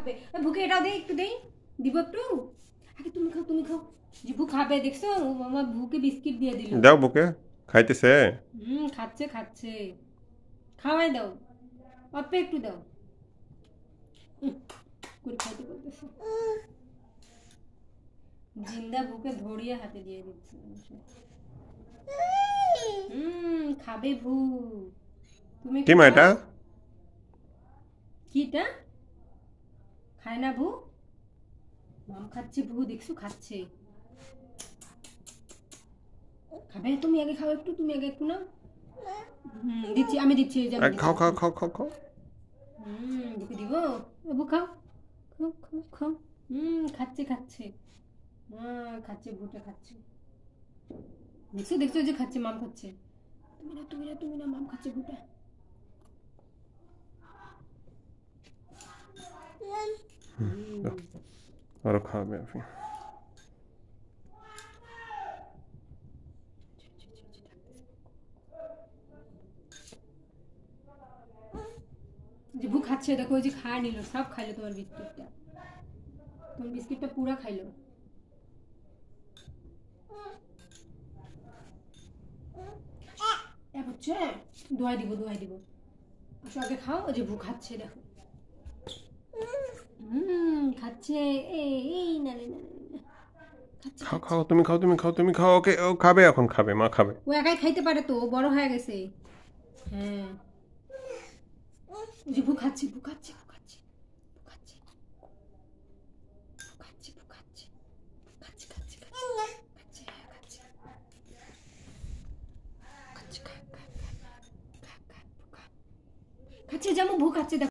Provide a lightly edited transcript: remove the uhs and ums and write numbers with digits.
খাবে ভুকে এটাও দে একটু দেই দিব একটু আগে তুমি খাও জিভু খাবে দেখছো মামা ভুকে বিস্কিট দিয়ে দিল দাও বুকে খাইতেছে খাচ্ছে খাওয়াই দাও অল্প একটু দাও করে খাইতে বলতেছে জিন্দা বুকে ধরিয়ে হাতে দিয়ে দিচ্ছে খাবে ভু তুমি কি মা এটা কিটা খায় না ভু মাম খাচ্ছে ভু দেখছো খাচ্ছে খাবে তুমি আগে খাও একটু তুমি আগে একটু না দিচ্ছি আমি দিচ্ছি খাও খাও খাও খাও খাও বুকে দিব ভু খাও খাও খাও খাও খাচ্ছে খাচ্ছে ভুটা খাচ্ছে দেখছো যে খাচ্ছে মাম খাচ্ছে তুমি না মাম খাচ্ছে ভুটা और खाओ फिर জিভু খাচ্ছে দেখো যে খায় নিল সব খাইলো তোমার বিস্কিটটা পুরা খাইলো বুঝছে দোয়াই দিব আসো আগে খাও যে ভু খাচ্ছে দেখো খাচ্ছে এই না খাও খাও তুমি খাও ওকে ও খাবে এখন খাবে মা খাবে ও একাই খাইতে পারে তো বড় হয়ে গেছে হ্যাঁ যে ভু খাচ্ছে খাচ্ছে যেমন ভু খাচ্ছে